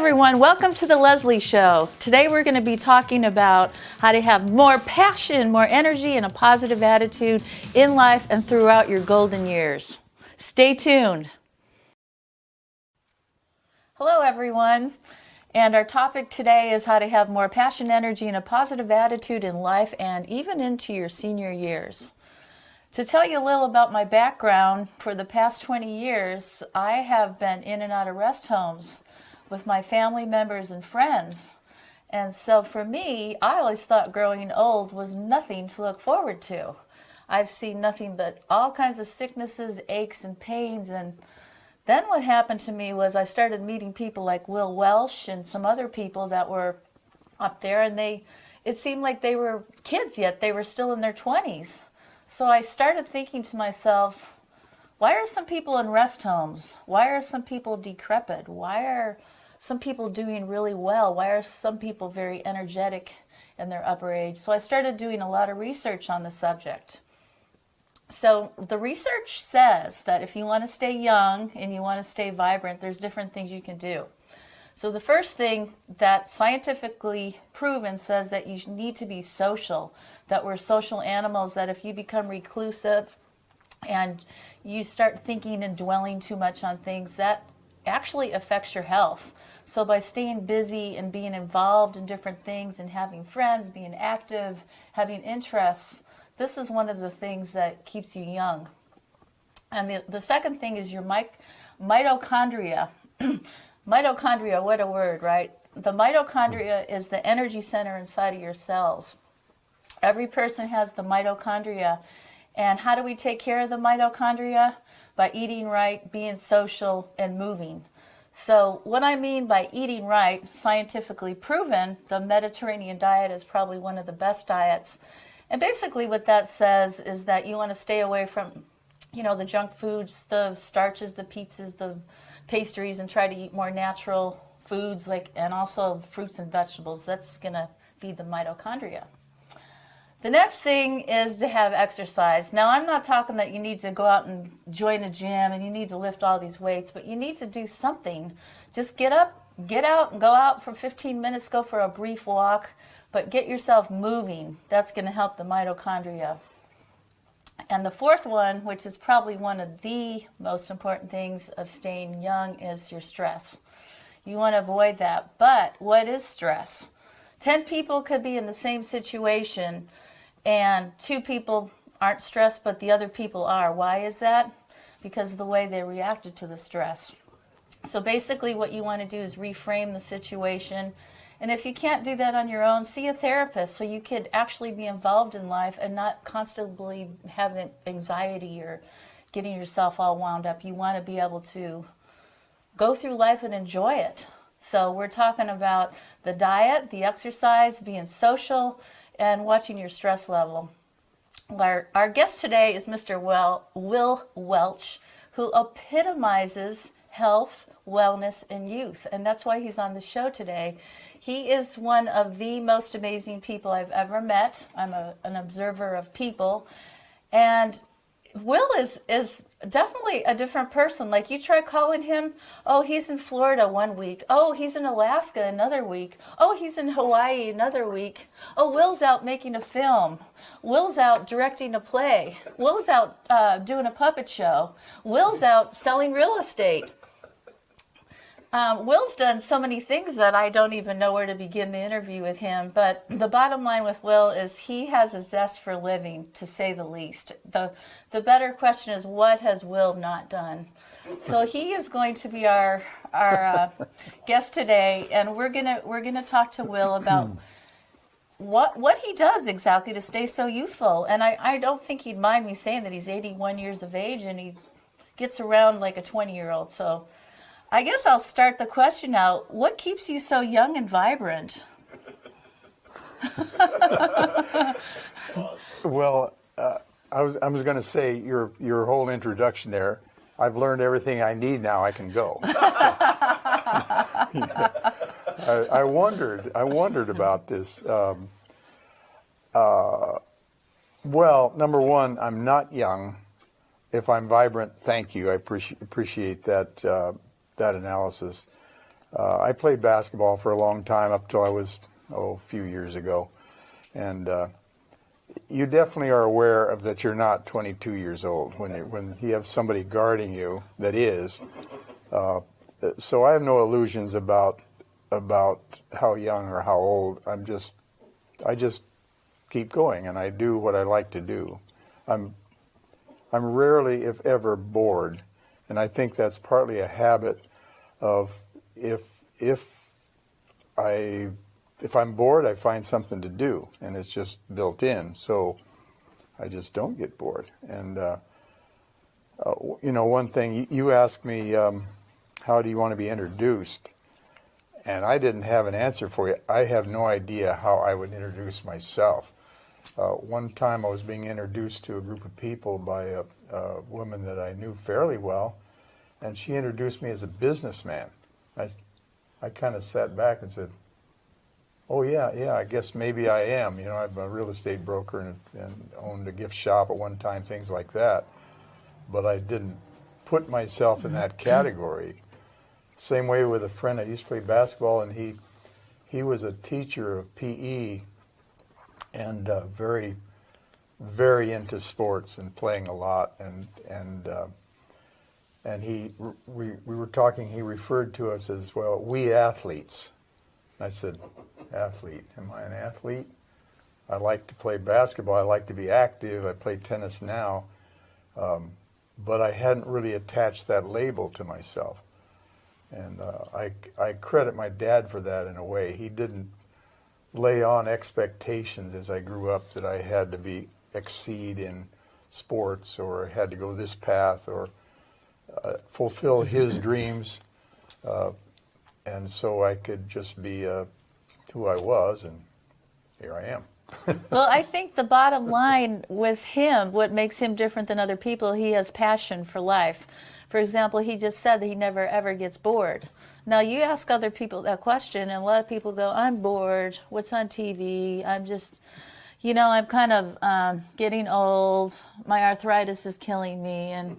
everyone, welcome to the Lezlie Show. Today we're going to be talking about how to have more passion, more energy, and a positive attitude in life and throughout your golden years. Stay tuned. Hello everyone, and our topic today is how to have more passion, energy, and a positive attitude in life and even into your senior years. To tell you a little about my background, for the past 20 years, I have been in and out of rest homes with my family members and friends. And so for me, I always thought growing old was nothing to look forward to. I've seen nothing but all kinds of sicknesses, aches, and pains. And then what happened to me was I started meeting people like Wil Welsh and some other people that were up there, and it seemed like they were kids, yet they were still in their 20s. So I started thinking to myself, why are some people in rest homes? Why are some people decrepit? Why are some people doing really well? Why are some people very energetic in their upper age? So I started doing a lot of research on the subject. So the research says that if you want to stay young and you want to stay vibrant, there's different things you can do. So the first thing that scientifically proven says that you need to be social, that we're social animals, that if you become reclusive and you start thinking and dwelling too much on things, that actually affects your health. So by staying busy and being involved in different things and having friends, being active, having interests, this is one of the things that keeps you young. And the second thing is your mitochondria. Mitochondria, what a word, right? The mitochondria is the energy center inside of your cells. Every person has the mitochondria. And how do we take care of the mitochondria? By eating right, being social, and moving. So what I mean by eating right, scientifically proven, the Mediterranean diet is probably one of the best diets. And basically what that says is that you want to stay away from, the junk foods, the starches, the pizzas, the pastries, and try to eat more natural foods, and also fruits and vegetables. That's going to feed the mitochondria. The next thing is to have exercise. Now, I'm not talking that you need to go out and join a gym and you need to lift all these weights, but you need to do something. Just get up, get out, and go out for 15 minutes, go for a brief walk, but get yourself moving. That's going to help the mitochondria. And the fourth one, which is probably one of the most important things of staying young, is your stress. You want to avoid that. But what is stress? 10 people could be in the same situation, and 2 people aren't stressed, but the other people are. Why is that? Because of the way they reacted to the stress. So basically what you want to do is reframe the situation. And if you can't do that on your own, see a therapist so you could actually be involved in life and not constantly having anxiety or getting yourself all wound up. You want to be able to go through life and enjoy it. So we're talking about the diet, the exercise, being social, and watching your stress level. Our guest today is Mr. Wil Welsh, who epitomizes health, wellness, and youth. And that's why he's on the show today. He is one of the most amazing people I've ever met. I'm an observer of people. And Wil is definitely a different person. Like, you try calling him, oh, he's in Florida one week. Oh, he's in Alaska another week. Oh, he's in Hawaii another week. Oh, Wil's out making a film. Wil's out directing a play. Wil's out doing a puppet show. Wil's out selling real estate. Wil's done so many things that I don't even know where to begin the interview with him. But the bottom line with Wil is he has a zest for living, to say the least. The better question is, what has Wil not done? So he is going to be our guest today, and we're gonna talk to Wil about what he does exactly to stay so youthful. And I don't think he'd mind me saying that he's 81 years of age and he gets around like a 20-year-old. So I guess I'll start the question out. What keeps you so young and vibrant? Well, I was going to say your whole introduction there. I've learned everything I need now. I can go. So, I wondered about this. Well, number one, I'm not young. If I'm vibrant, thank you. I appreciate that analysis. I played basketball for a long time up till I was, a few years ago. And you definitely are aware of that you're not 22 years old when you have somebody guarding you that is. So I have no illusions about how young or how old. I just keep going, and I do what I like to do. I'm rarely, if ever, bored, and I think that's partly a habit of if I'm bored, I find something to do, and it's just built in. So I just don't get bored. And one thing you asked me, how do you want to be introduced? And I didn't have an answer for you. I have no idea how I would introduce myself. One time I was being introduced to a group of people by a woman that I knew fairly well, and she introduced me as a businessman. I kind of sat back and said, oh, yeah, I guess maybe I am. I'm a real estate broker and owned a gift shop at one time, things like that. But I didn't put myself in that category. Same way with a friend. I used to play basketball, and he was a teacher of PE and very, very into sports and playing a lot. And we were talking. He referred to us as, well, we athletes. I said, athlete? Am I an athlete? I like to play basketball. I like to be active. I play tennis now. But I hadn't really attached that label to myself. And I credit my dad for that in a way. He didn't lay on expectations as I grew up that I had to exceed in sports or had to go this path or fulfill his dreams. And so I could just be who I was, and here I am. Well, I think the bottom line with him, what makes him different than other people, he has passion for life. For example, he just said that he never ever gets bored. Now, you ask other people that question, and a lot of people go, I'm bored. What's on TV? I'm just, I'm kind of getting old. My arthritis is killing me, and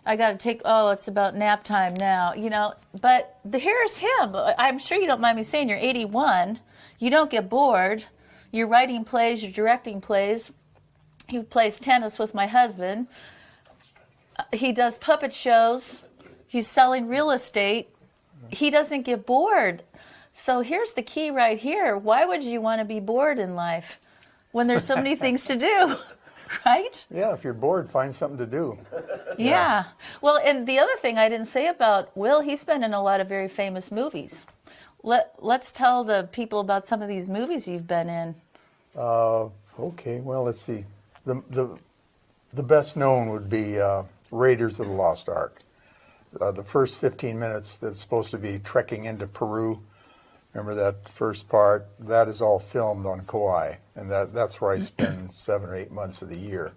I got to it's about nap time now, But here's him. I'm sure you don't mind me saying you're 81. You don't get bored. You're writing plays. You're directing plays. He plays tennis with my husband. He does puppet shows. He's selling real estate. He doesn't get bored. So here's the key right here. Why would you want to be bored in life when there's so many things to do? Right? Yeah, if you're bored, find something to do. Yeah. Well, and the other thing I didn't say about Wil, he's been in a lot of very famous movies. Let's tell the people about some of these movies you've been in. Okay, well, let's see. The best known would be Raiders of the Lost Ark. The first 15 minutes that's supposed to be trekking into Peru. Remember that first part? That is all filmed on Kauai, and that's where I spend 7 or 8 months of the year.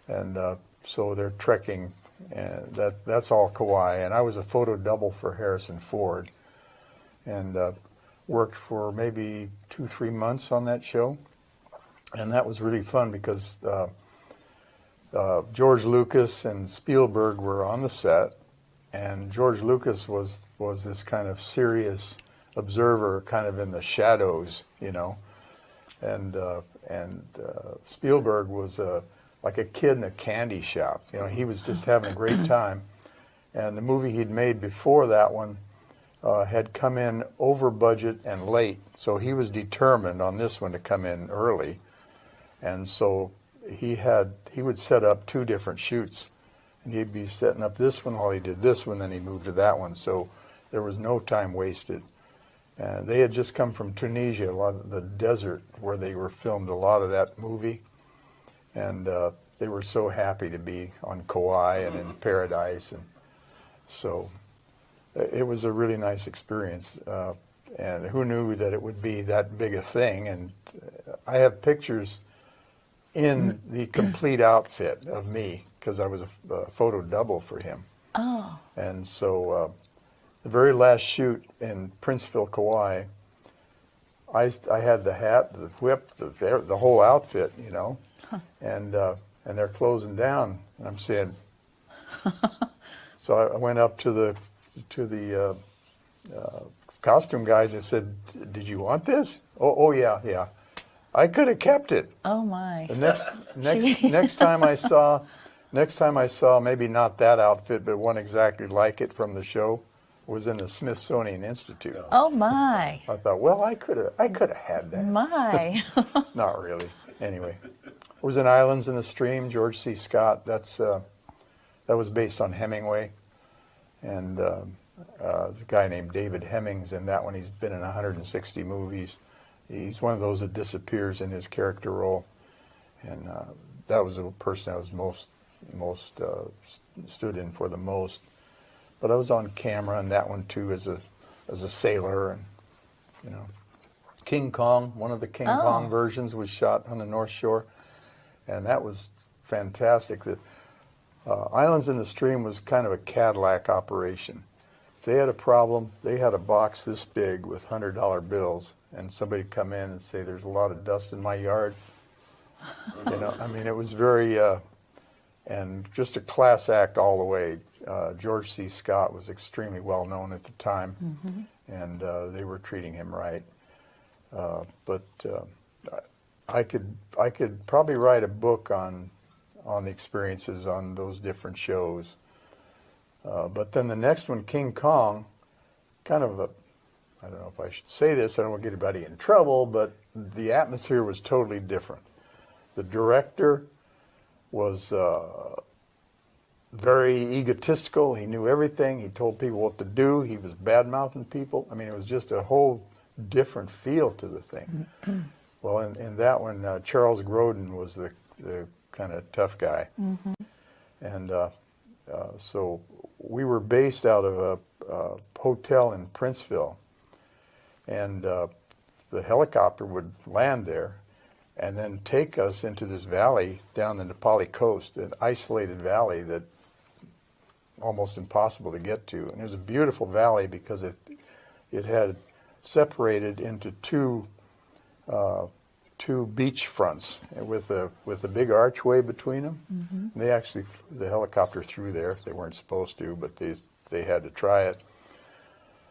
And so they're trekking, and that's all Kauai. And I was a photo double for Harrison Ford, and worked for maybe 2-3 months on that show. And that was really fun because George Lucas and Spielberg were on the set, and George Lucas was this kind of serious observer, kind of in the shadows, and Spielberg was like a kid in a candy shop. He was just having a great time. And the movie he'd made before that one had come in over budget and late, so he was determined on this one to come in early. And so he would set up 2 different shoots, and he'd be setting up this one while he did this one, then he moved to that one. So there was no time wasted. And they had just come from Tunisia, a lot of the desert where they were filmed a lot of that movie, and they were so happy to be on Kauai and in paradise, and so it was a really nice experience. And who knew that it would be that big a thing? And I have pictures in the complete outfit of me because I was a photo double for him. Oh. And so the very last shoot in Princeville, Kauai, I had the hat, the whip, the whole outfit, Huh. and they're closing down, and I'm saying, so I went up to the costume guys, I said, "Did you want this?" Oh yeah, yeah. I could have kept it. Oh my. The next time I saw maybe not that outfit, but one exactly like it from the show, was in the Smithsonian Institute. Oh my. I thought, well, I could have had that. My. Not really. Anyway, it was in Islands in the Stream, George C. Scott. That was based on Hemingway, and there's a guy named David Hemmings in that one. He's been in 160 movies. He's one of those that disappears in his character role, and that was the person I was most stood in for the most. But I was on camera in that one too as a sailor, and you know, King Kong. One of the King Kong versions was shot on the North Shore, and that was fantastic. That Islands in the Stream was kind of a Cadillac operation. If they had a problem, they had a box this big with $100 bills, and somebody'd come in and say, "There's a lot of dust in my yard." You know, I mean, it was very, and just a class act all the way. George C. Scott was extremely well known at the time, and they were treating him right. But I could probably write a book on the experiences on those different shows. But then the next one, King Kong, kind of I don't know if I should say this, I don't want to get anybody in trouble, but the atmosphere was totally different. The director was very egotistical. He knew everything. He told people what to do. He was bad-mouthing people. I mean, it was just a whole different feel to the thing. Well, in that one, Charles Grodin was the kind of tough guy. And so we were based out of a hotel in Princeville. And the helicopter would land there and then take us into this valley down the Nepali coast, an isolated valley that almost impossible to get to. And it was a beautiful valley because it had separated into two beach fronts with a big archway between them. And they actually flew the helicopter through there. They weren't supposed to, but they had to try it.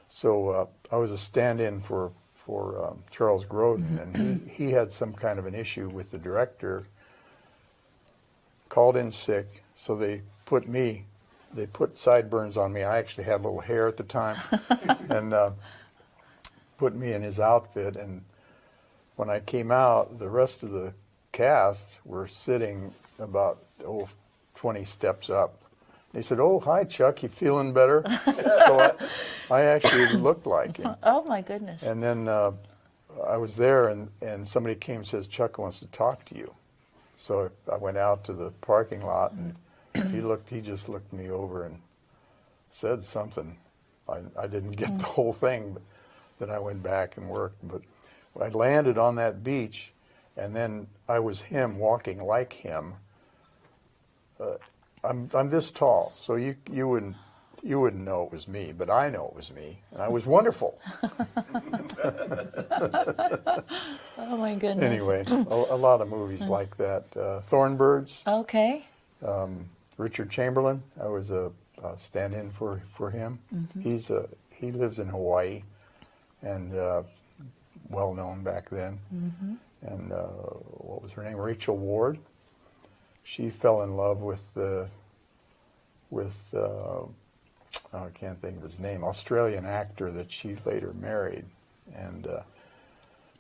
So I was a stand-in for Charles Grodin, and he had some kind of an issue with the director, called in sick, so they put sideburns on me. I actually had a little hair at the time, and put me in his outfit. And when I came out, the rest of the cast were sitting about 20 steps up. They said, "Oh, hi, Chuck, you feeling better?" So I actually looked like him. Oh, my goodness. And then I was there, and somebody came and says, "Chuck wants to talk to you." So I went out to the parking lot, and he just looked me over and said something. I didn't get the whole thing, but then I went back and worked. But I landed on that beach, and then I was him, walking like him. I'm this tall, so you wouldn't know it was me, but I know it was me, and I was wonderful. Oh my goodness. Anyway, a lot of movies like that. Thornbirds. Okay. Richard Chamberlain. I was a stand-in for him. He lives in Hawaii, and well known back then. And what was her name? Rachel Ward. She fell in love with I can't think of his name, Australian actor that she later married, and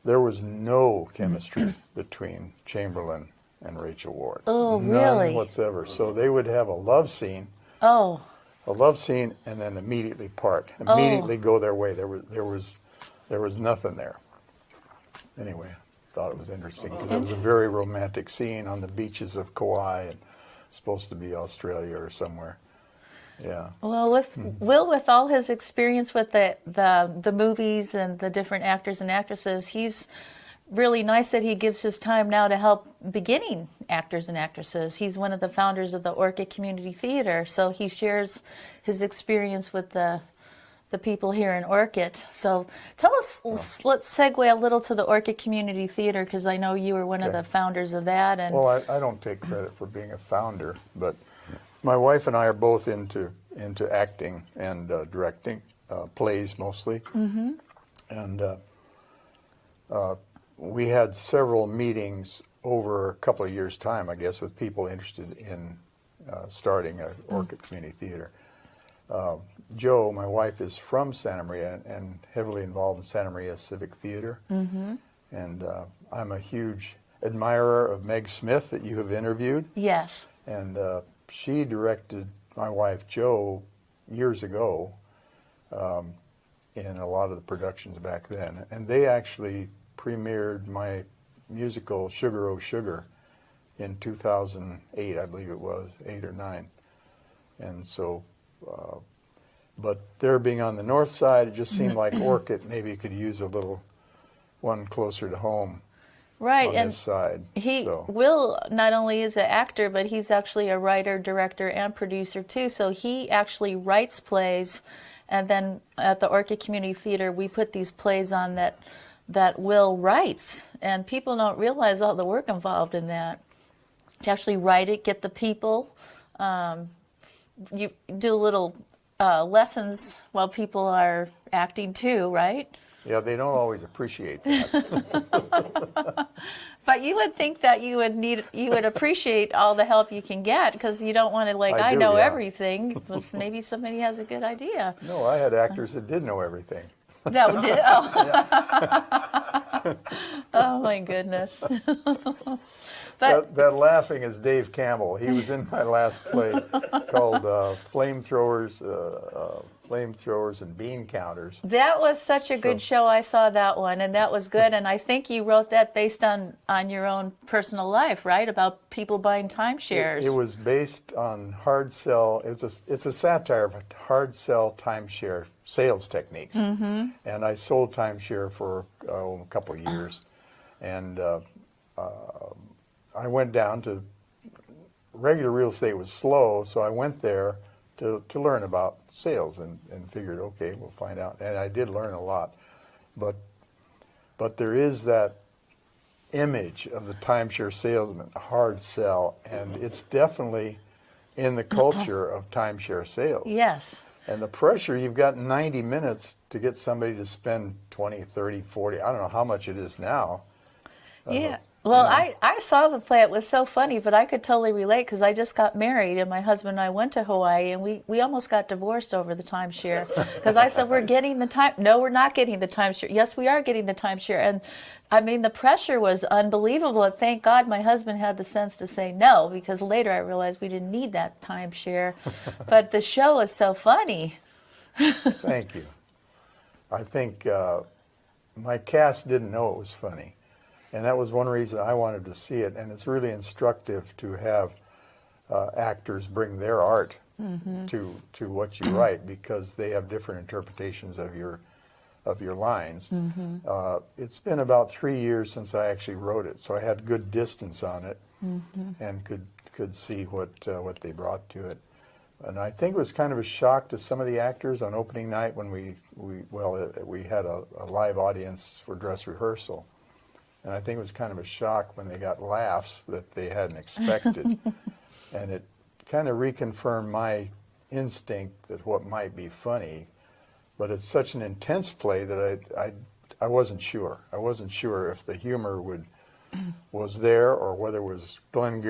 there was no chemistry between Chamberlain and Rachel Ward. Oh, None really? whatsoever. So they would have a love scene. Oh. A love scene, and then immediately part. Immediately go their way. There was nothing there. Anyway, thought it was interesting because it was a very romantic scene on the beaches of Kauai, and supposed to be Australia or somewhere. Yeah. Well, with Wil, with all his experience with the movies and the different actors and actresses, he's really nice that he gives his time now to help beginning actors and actresses. He's one of the founders of the Orchid Community Theater, so he shares his experience with the people here in Orchid. So tell us, let's segue a little to the Orchid Community Theater, because I know you were one of the founders of that. And well, I don't take credit for being a founder, but my wife and I are both into acting and directing, plays mostly. And we had several meetings over a couple of years' time, I guess, with people interested in starting an Orchid Community Theater. Jo, my wife, is from Santa Maria and heavily involved in Santa Maria Civic Theater. And I'm a huge admirer of Meg Smith that you have interviewed. Yes. And she directed my wife, Jo, years ago in a lot of the productions back then. And they actually premiered my musical Sugar Oh Sugar in 2008, I believe it was, 8 or 9. And so, but there being on the north side, it just seemed like Orchid maybe could use a little one closer to home. Right, on and this side. Wil not only is an actor, but he's actually a writer, director, and producer too. So he actually writes plays, and then at the Orchid Community Theater, we put these plays on that Wil writes, and people don't realize all the work involved in that. To actually write it, get the people, you do little lessons while people are acting too, right? Yeah, they don't always appreciate that. But you would think that you would appreciate all the help you can get, because you don't want to I know everything. Because maybe somebody has a good idea. No, I had actors that did know everything. That did. Oh. Oh my goodness. But that laughing is Dave Campbell. He was in my last play called Flamethrowers and Bean Counters. that was such a good show. I saw that one, and that was good. And I think you wrote that based on your own personal life, right? About people buying timeshares. It was based on hard sell. It's a satire of hard sell timeshare sales techniques. And I sold timeshare for a couple of years, and I went down to regular real estate was slow, so I went there to learn about sales and figured, okay, we'll find out. And I did learn a lot, but there is that image of the timeshare salesman, hard sell, and it's definitely in the culture of timeshare sales. Yes. And the pressure, you've got 90 minutes to get somebody to spend 20, 30, 40, I don't know how much it is now. Yeah. Well, I saw the play. It was so funny, but I could totally relate, because I just got married, and my husband and I went to Hawaii, and we almost got divorced over the timeshare, because I said, we're getting the time. No, we're not getting the timeshare. Yes, we are getting the timeshare. And I mean, the pressure was unbelievable. And thank God my husband had the sense to say no, because later I realized we didn't need that timeshare. But the show is so funny. Thank you. I think my cast didn't know it was funny. And that was one reason I wanted to see it. And it's really instructive to have actors bring their art to what you write, because they have different interpretations of your lines. It's been about 3 years since I actually wrote it, so I had good distance on it and could see what they brought to it. And I think it was kind of a shock to some of the actors on opening night when we had a live audience for dress rehearsal. And I think it was kind of a shock when they got laughs that they hadn't expected. And it kind of reconfirmed my instinct that what might be funny, but it's such an intense play that I wasn't sure. I wasn't sure if the humor was there, or whether it was Glenn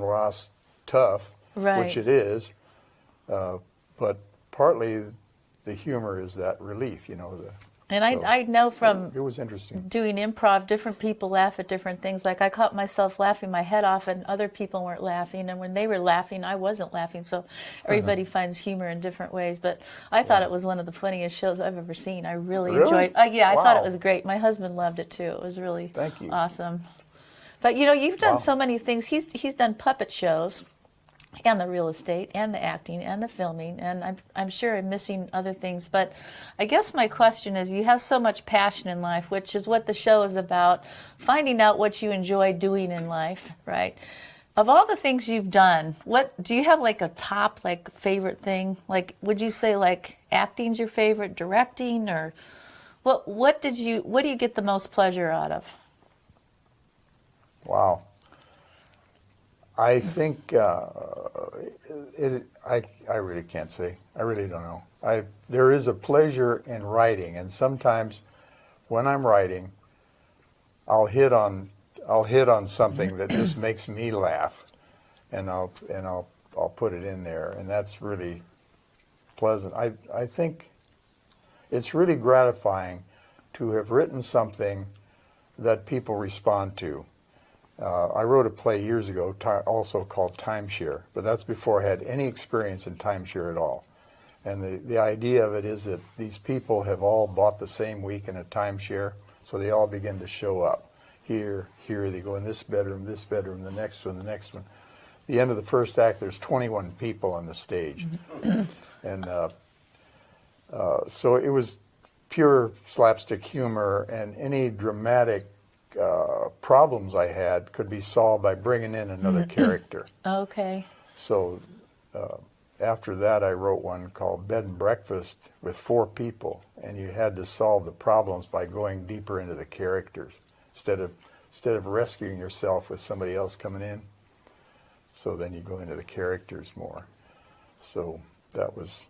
Ross tough, Right. which it is. But partly the humor is that relief, And so I know from it was interesting. doing improv, different people laugh at different things. Like I caught myself laughing my head off, and other people weren't laughing. And when they were laughing, I wasn't laughing. So everybody finds humor in different ways. But I thought it was one of the funniest shows I've ever seen. I really enjoyed. Yeah, I thought it was great. My husband loved it too. It was really Thank you. awesome. But you've done so many things. He's done puppet shows, and the real estate, and the acting, and the filming, and I'm sure I'm missing other things. But I guess my question is, you have so much passion in life, which is what the show is about, finding out what you enjoy doing in life, right? Of all the things you've done, what do you have, like a top favorite thing? Like, would you say acting's your favorite, directing, or what do you get the most pleasure out of? Wow. I think I really can't say. I really don't know. There is a pleasure in writing, and sometimes when I'm writing, I'll hit on something that just makes me laugh, and I'll put it in there, and that's really pleasant. I think it's really gratifying to have written something that people respond to. I wrote a play years ago, also called Timeshare, but that's before I had any experience in timeshare at all. And the idea of it is that these people have all bought the same week in a timeshare, so they all begin to show up. Here, they go in this bedroom, the next one, the next one. The end of the first act, there's 21 people on the stage. And so it was pure slapstick humor, and any dramatic problems I had could be solved by bringing in another character. Okay. So after that, I wrote one called Bed and Breakfast with 4 people, and you had to solve the problems by going deeper into the characters instead of rescuing yourself with somebody else coming in. So then you go into the characters more. So it was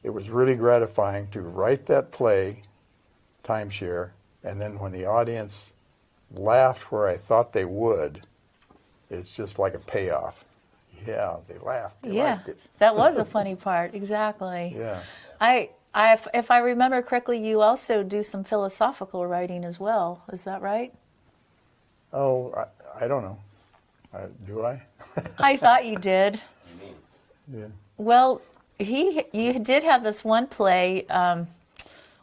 really gratifying to write that play, Timeshare, and then when the audience laughed where I thought they would, it's just like a payoff. Yeah, they laughed. They liked it. That was a funny part. Exactly. Yeah. If I remember correctly, you also do some philosophical writing as well. Is that right? Oh, I don't know. Do I? I thought you did. Yeah. Well, you did have this one play.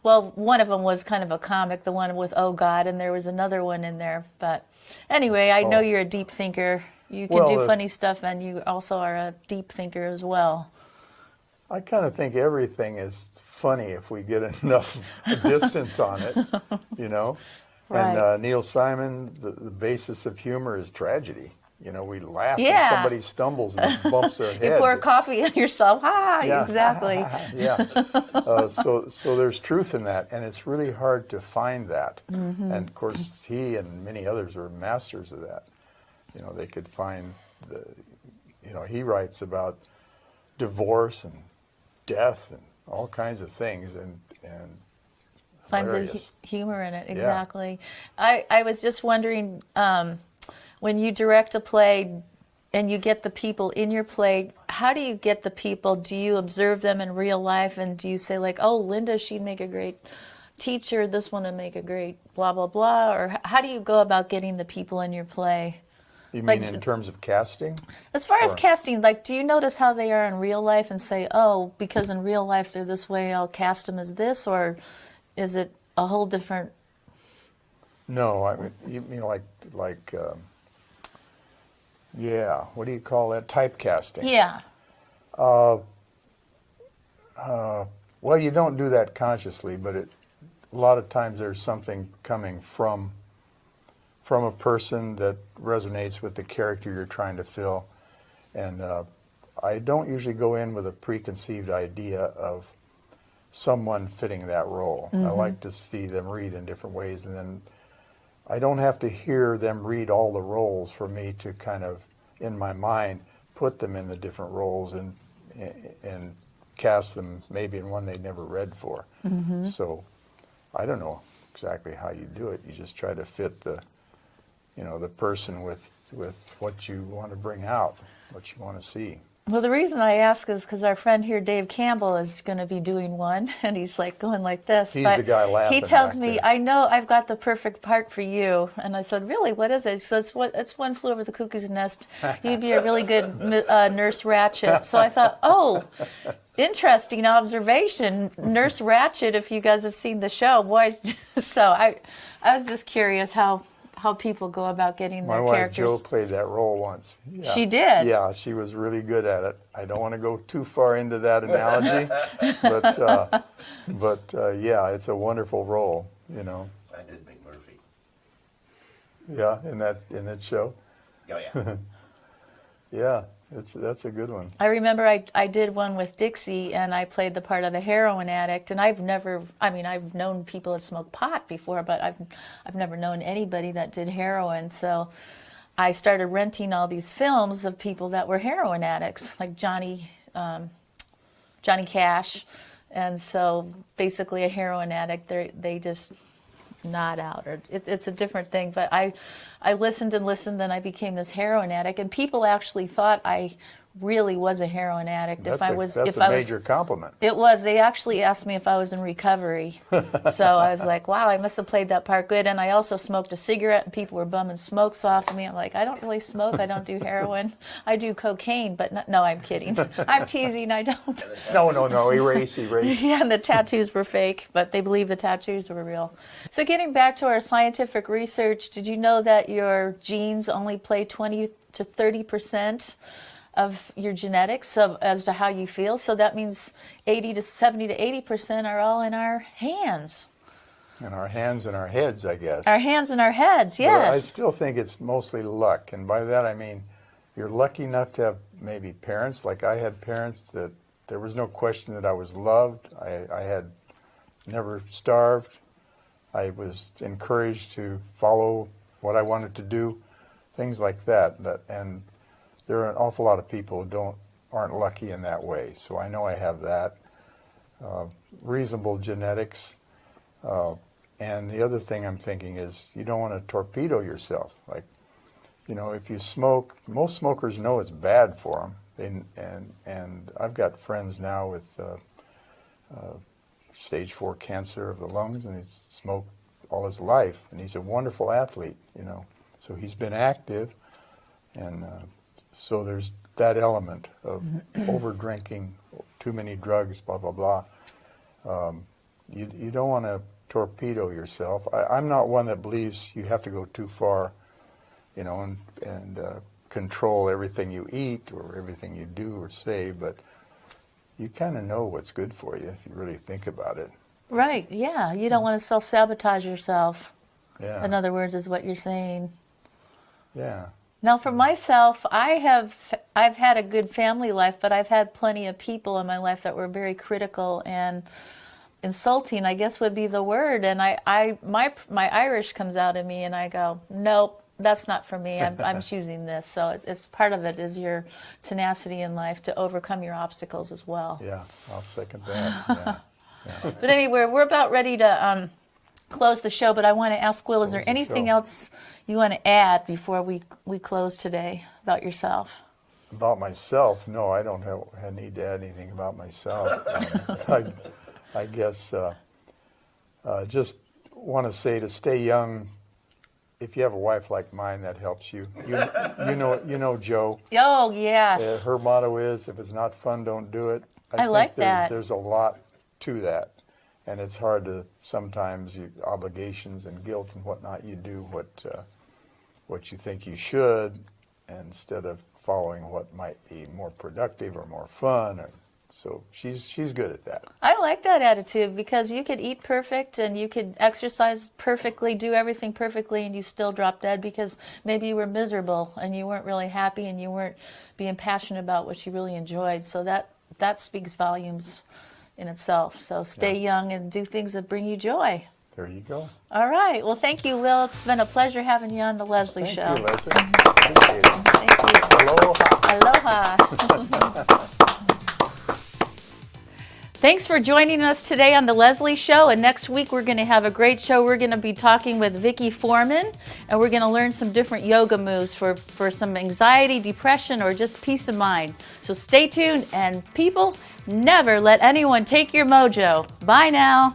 Well, one of them was kind of a comic, the one with "Oh God," and there was another one in there. But anyway, I know you're a deep thinker. You can do funny stuff, and you also are a deep thinker as well. I kind of think everything is funny if we get enough distance on it, you know. Right. And Neil Simon, the basis of humor is tragedy. You know, we laugh Yeah. if somebody stumbles and bumps their head. You pour coffee on yourself. Yeah. Exactly. Yeah. So there's truth in that, and it's really hard to find that. And of course, he and many others are masters of that. You know, they could find he writes about divorce and death and all kinds of things, and Finds hilarious. the humor in it, exactly. Yeah. I was just wondering, when you direct a play and you get the people in your play, how do you get the people? Do you observe them in real life, and do you say like, oh, Linda, she'd make a great teacher, this one would make a great blah, blah, blah, or how do you go about getting the people in your play? You mean in terms of casting? As far as casting, like, do you notice how they are in real life and say, oh, because in real life they're this way, I'll cast them as this, or is it a whole different? No, I mean, you mean like what do you call that? Typecasting. Yeah. Well, you don't do that consciously, but a lot of times there's something coming from a person that resonates with the character you're trying to fill. And I don't usually go in with a preconceived idea of someone fitting that role. I like to see them read in different ways, and then I don't have to hear them read all the roles for me to kind of, in my mind, put them in the different roles and cast them maybe in one they never read for. So I don't know exactly how you do it. You just try to fit the person with what you want to bring out, what you want to see. Well, the reason I ask is because our friend here, Dave Campbell, is going to be doing one, and he's like going like this. He's the guy laughing. He tells back me, there. I know I've got the perfect part for you. And I said, really, what is it? So it's One Flew Over the Cuckoo's Nest. You'd be a really good Nurse Ratched. So I thought, oh, interesting observation. Nurse Ratched, if you guys have seen the show. Boy, so I was just curious how people go about getting their characters. My wife Jo played that role once. Yeah. She did? Yeah, she was really good at it. I don't want to go too far into that analogy, but yeah, it's a wonderful role, you know. I did McMurphy. Yeah, in that show. Oh yeah. Yeah, that's a good one. I remember I did one with Dixie, and I played the part of a heroin addict. And I've known people that smoke pot before, but I've never known anybody that did heroin. So I started renting all these films of people that were heroin addicts, like Johnny Cash. And so basically a heroin addict, they just, not out, or it's a different thing. But I listened and listened, and I became this heroin addict, and people actually thought I really was a heroin addict. That's a major compliment. It was. They actually asked me if I was in recovery. So I was like, wow, I must have played that part good. And I also smoked a cigarette, and people were bumming smokes off of me. I'm like, I don't really smoke. I don't do heroin. I do cocaine, but no, I'm kidding. I'm teasing. I don't. No. Erase. Yeah, and the tattoos were fake, but they believe the tattoos were real. So getting back to our scientific research, did you know that your genes only play 20 to 30% of your genetics as to how you feel? So that means 80 to 70 to 80% are all in our hands. In our hands and our heads, I guess. Our hands and our heads, yes. But I still think it's mostly luck. And by that I mean you're lucky enough to have maybe parents. Like I had parents that there was no question that I was loved. I had never starved. I was encouraged to follow what I wanted to do, things like that. And there are an awful lot of people who aren't lucky in that way. So I know I have that. Reasonable genetics. And the other thing I'm thinking is you don't want to torpedo yourself. Like, if you smoke, most smokers know it's bad for them. And I've got friends now with stage 4 cancer of the lungs, and he's smoked all his life. And he's a wonderful athlete, So he's been active. And so there's that element of over drinking, too many drugs, blah, blah, blah. You don't want to torpedo yourself. I'm not one that believes you have to go too far, and control everything you eat or everything you do or say, but you kind of know what's good for you if you really think about it. Right, yeah. You don't want to self-sabotage yourself. Yeah. In other words, is what you're saying. Yeah. Now, for myself, I've had a good family life, but I've had plenty of people in my life that were very critical and insulting, I guess would be the word. And my Irish comes out of me, and I go, nope, that's not for me. I'm choosing this. So it's part of it is your tenacity in life to overcome your obstacles as well. Yeah, I'll second that. Yeah. But anyway, we're about ready to close the show, but I want to ask Wil, is there anything else you want to add before we close today about yourself? About myself? No, I don't need to add anything about myself. I guess just want to say to stay young. If you have a wife like mine, that helps you. You know Joe. Oh, yes. Her motto is, if it's not fun, don't do it. I like that. There's a lot to that. And it's hard to sometimes, obligations and guilt and whatnot, you do what you think you should instead of following what might be more productive or more fun. So she's good at that. I like that attitude because you could eat perfect and you could exercise perfectly, do everything perfectly, and you still drop dead because maybe you were miserable and you weren't really happy and you weren't being passionate about what you really enjoyed. So that speaks volumes in itself. So stay young and do things that bring you joy. There you go. All right. Well, thank you, Wil. It's been a pleasure having you on the Lezlie Show. Thank you, Lezlie. Appreciate it. Thank you. Aloha. Aloha. Thanks for joining us today on the Lezlie Show. And next week we're going to have a great show. We're going to be talking with Vicki Foreman, and we're going to learn some different yoga moves for some anxiety, depression, or just peace of mind. So stay tuned, and people, never let anyone take your mojo. Bye now.